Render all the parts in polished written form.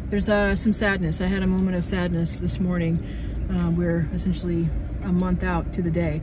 There's some sadness. I had a moment of sadness this morning. We're essentially a month out to the day.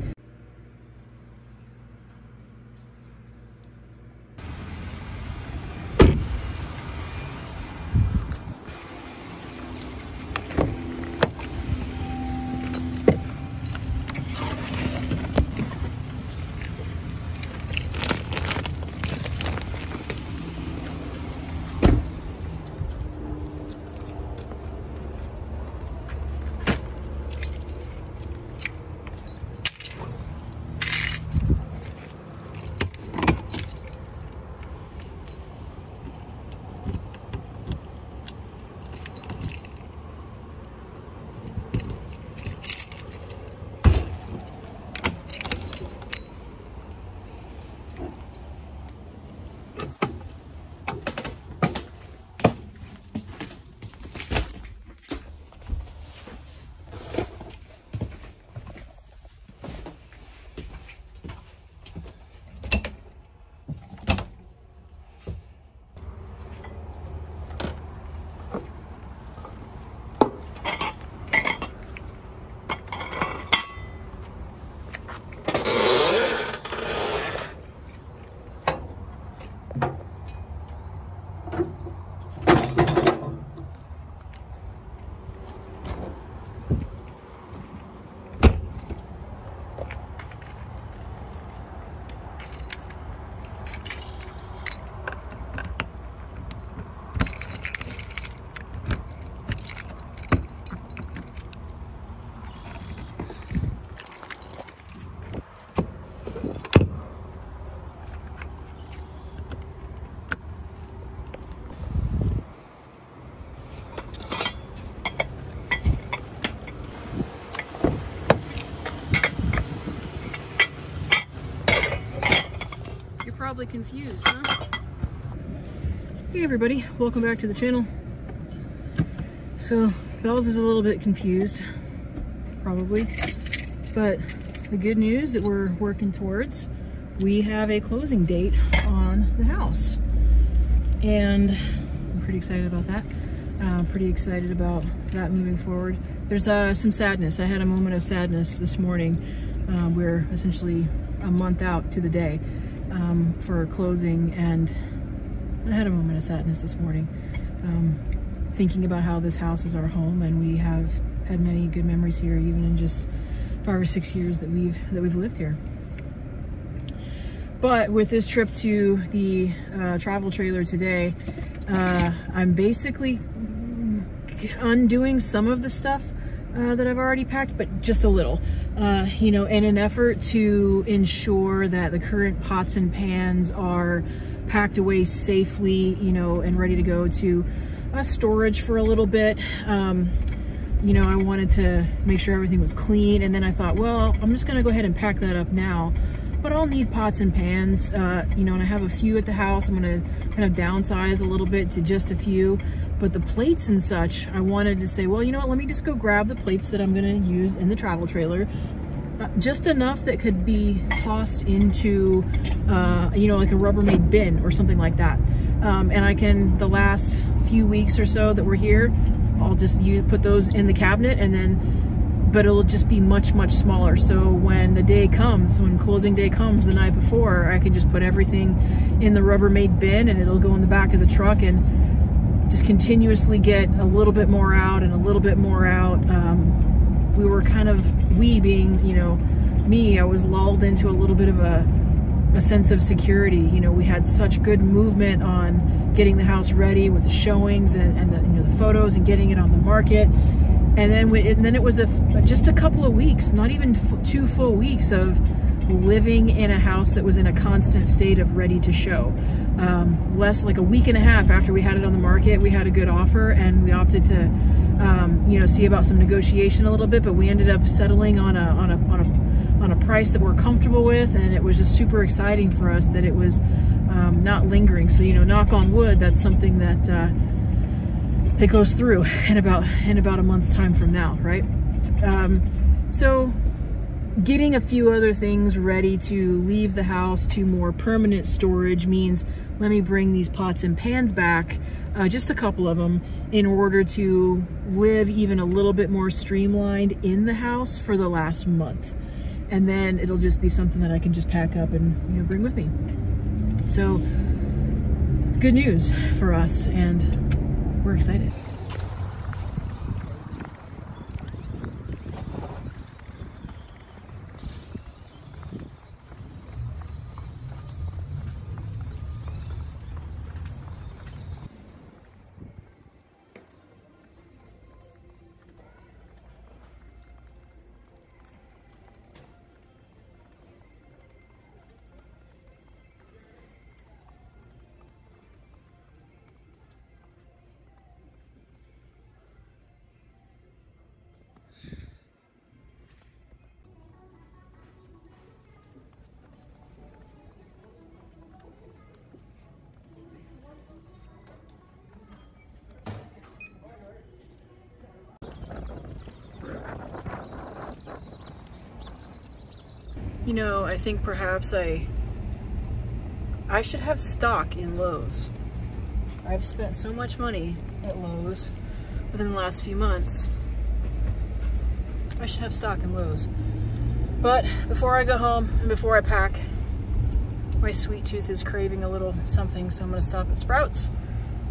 Probably confused, huh? Hey everybody, welcome back to the channel. So Bells is a little bit confused, probably, but the good news that we're working towards, we have a closing date on the house, and I'm pretty excited about that. Pretty excited about that moving forward. There's some sadness. I had a moment of sadness this morning. We're essentially a month out to the day for closing, and I had a moment of sadness this morning, thinking about how this house is our home, and we have had many good memories here, even in just 5 or 6 years that we've lived here. But with this trip to the travel trailer today, I'm basically undoing some of the stuff that I've already packed, but just a little, you know, in an effort to ensure that the current pots and pans are packed away safely, you know, and ready to go to storage for a little bit. You know, I wanted to make sure everything was clean, and then I thought, well, I'm just gonna go ahead and pack that up now, but I'll need pots and pans, you know, and I have a few at the house. I'm gonna kind of downsize a little bit to just a few. But the plates and such, I wanted to say, well, you know what, let me just go grab the plates that I'm gonna use in the travel trailer. Just enough that could be tossed into, you know, like a Rubbermaid bin or something like that. And I can, the last few weeks or so that we're here, I'll just put those in the cabinet, and then, but it'll just be much, much smaller. So when the day comes, when closing day comes the night before, I can just put everything in the Rubbermaid bin, and it'll go in the back of the truck, and just continuously get a little bit more out and a little bit more out. We were kind of, we being, you know, me, I was lulled into a little bit of a sense of security. You know, we had such good movement on getting the house ready with the showings and the, you know, the photos and getting it on the market. And then it was just a couple of weeks, not even 2 full weeks of living in a house that was in a constant state of ready to show. Less like a week and a half after we had it on the market, we had a good offer, and we opted to, you know, see about some negotiation a little bit, but we ended up settling on a price that we're comfortable with, and it was just super exciting for us that it was not lingering. So, you know, knock on wood, that's something that it goes through in about a month's time from now, right? So getting a few other things ready to leave the house to more permanent storage means let me bring these pots and pans back, just a couple of them, in order to live even a little bit more streamlined in the house for the last month. And then it'll just be something that I can just pack up and, you know, bring with me. So good news for us, and we're excited. You know, I think perhaps I should have stock in Lowe's. I've spent so much money at Lowe's within the last few months. I should have stock in Lowe's. But before I go home and before I pack, my sweet tooth is craving a little something, so I'm gonna stop at Sprouts,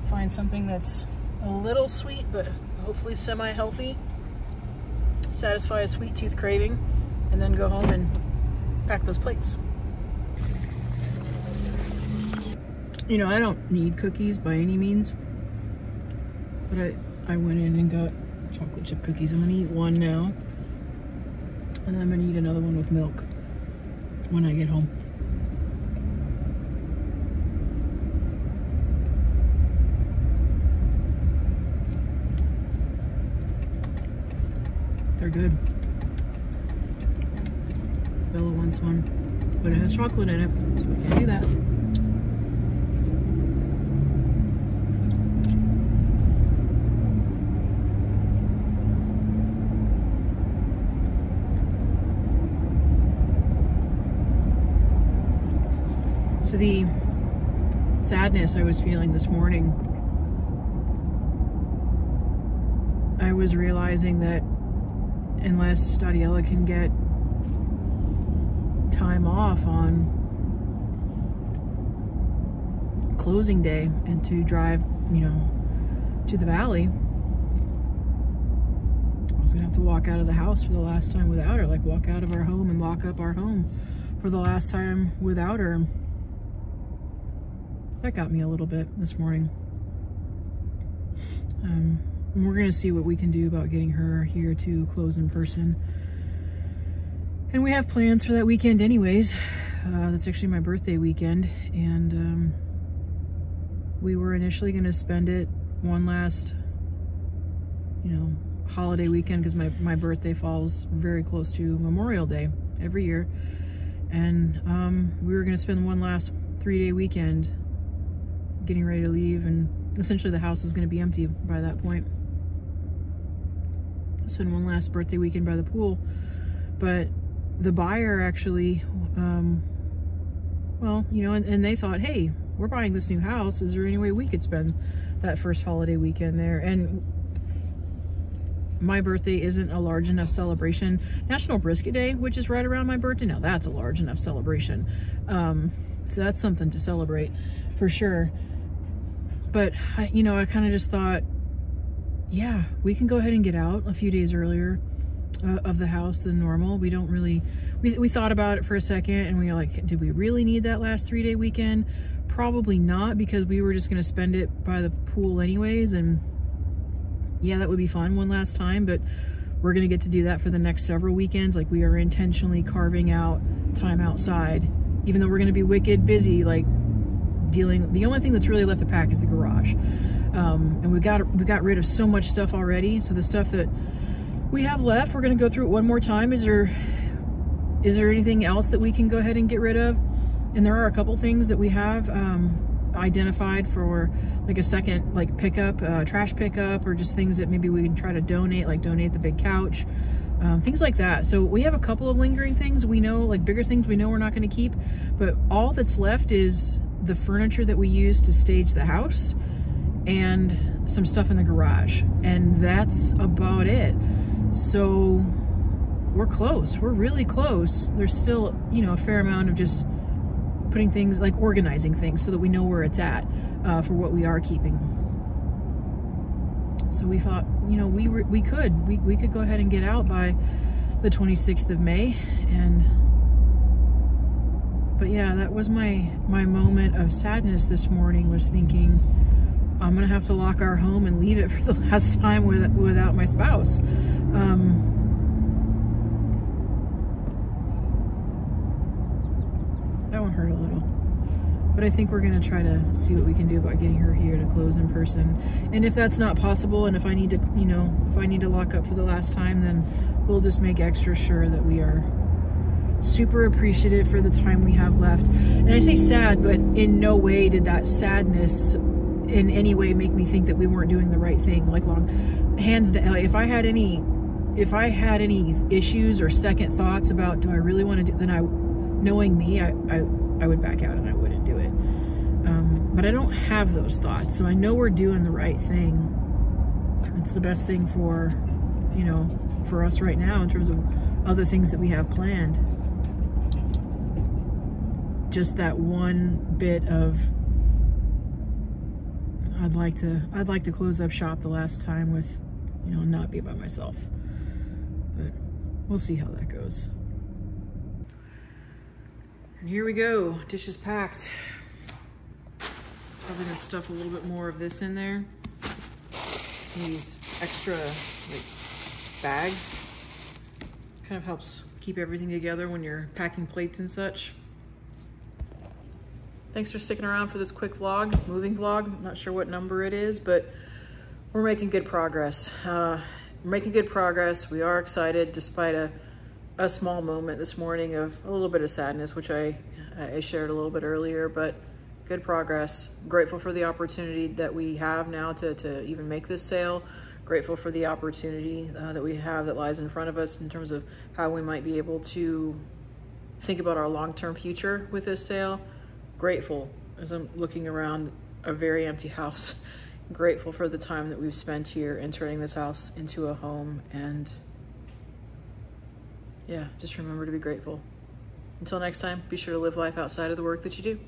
find something that's a little sweet but hopefully semi-healthy, satisfy a sweet tooth craving, and then go home and pack those plates. You know, I don't need cookies by any means, but I went in and got chocolate chip cookies. I'm gonna eat one now, and then I'm gonna eat another one with milk when I get home. They're good. Bella wants one, but it has chocolate in it, so we can do that. So the sadness I was feeling this morning, I was realizing that unless Dadiella can get time off on closing day and to drive, you know, to the valley, I was gonna have to walk out of the house for the last time without her, like walk out of our home and lock up our home for the last time without her. That got me a little bit this morning. And we're gonna see what we can do about getting her here to close in person. And we have plans for that weekend anyways. That's actually my birthday weekend, and we were initially gonna spend it one last, you know, holiday weekend, because my birthday falls very close to Memorial Day every year. And we were gonna spend one last 3-day weekend getting ready to leave, and essentially the house was gonna be empty by that point. Spend one last birthday weekend by the pool, but the buyer actually, well, you know, and they thought, hey, we're buying this new house. Is there any way we could spend that first holiday weekend there? And my birthday isn't a large enough celebration. National Brisket Day, which is right around my birthday, now that's a large enough celebration. So that's something to celebrate for sure. But, you know, I kind of just thought, yeah, we can go ahead and get out a few days earlier of the house than normal. We don't really, we thought about it for a second, and we were like, did we really need that last 3-day weekend? Probably not, because we were just going to spend it by the pool anyways, and yeah, that would be fun one last time, but we're going to get to do that for the next several weekends. Like, we are intentionally carving out time outside, even though we're going to be wicked busy, like dealing, the only thing that's really left to pack is the garage. And we got rid of so much stuff already. So the stuff that we have left, we're going to go through it one more time. Is there anything else that we can go ahead and get rid of? And there are a couple things that we have identified for like a second, like pickup, trash pickup, or just things that maybe we can try to donate, like donate the big couch. things like that. So we have a couple of lingering things we know, like bigger things we know we're not going to keep, but all that's left is the furniture that we use to stage the house and some stuff in the garage, and that's about it. So we're close. We're really close. There's still, you know, a fair amount of just putting things, like organizing things so that we know where it's at for what we are keeping. So we thought, you know, we could go ahead and get out by the 26th of May. But yeah, that was my moment of sadness this morning, was thinking I'm gonna have to lock our home and leave it for the last time without my spouse. That one hurt a little, but I think we're gonna try to see what we can do about getting her here to close in person. And if that's not possible, and if I need to, you know, if I need to lock up for the last time, then we'll just make extra sure that we are super appreciative for the time we have left. And I say sad, but in no way did that sadness in any way make me think that we weren't doing the right thing. Like, hands down, like, if I had any issues or second thoughts about, do I really want to do, then knowing me, I would back out and I wouldn't do it. But I don't have those thoughts, so I know we're doing the right thing. It's the best thing for, you know, for us right now in terms of other things that we have planned. Just that one bit of, I'd like to close up shop the last time with, you know, not be by myself. But we'll see how that goes. And here we go, dishes packed. Probably gonna stuff a little bit more of this in there. Some of these extra, like, bags. Kind of helps keep everything together when you're packing plates and such. Thanks for sticking around for this quick vlog, moving vlog. I'm not sure what number it is, but we're making good progress. We are excited despite a small moment this morning of a little bit of sadness, which I shared a little bit earlier, but good progress. Grateful for the opportunity that we have now to even make this sale. Grateful for the opportunity that we have that lies in front of us in terms of how we might be able to think about our long-term future with this sale. Grateful as I'm looking around a very empty house. Grateful for the time that we've spent here and turning this house into a home, and yeah, just remember to be grateful. Until next time, be sure to live life outside of the work that you do.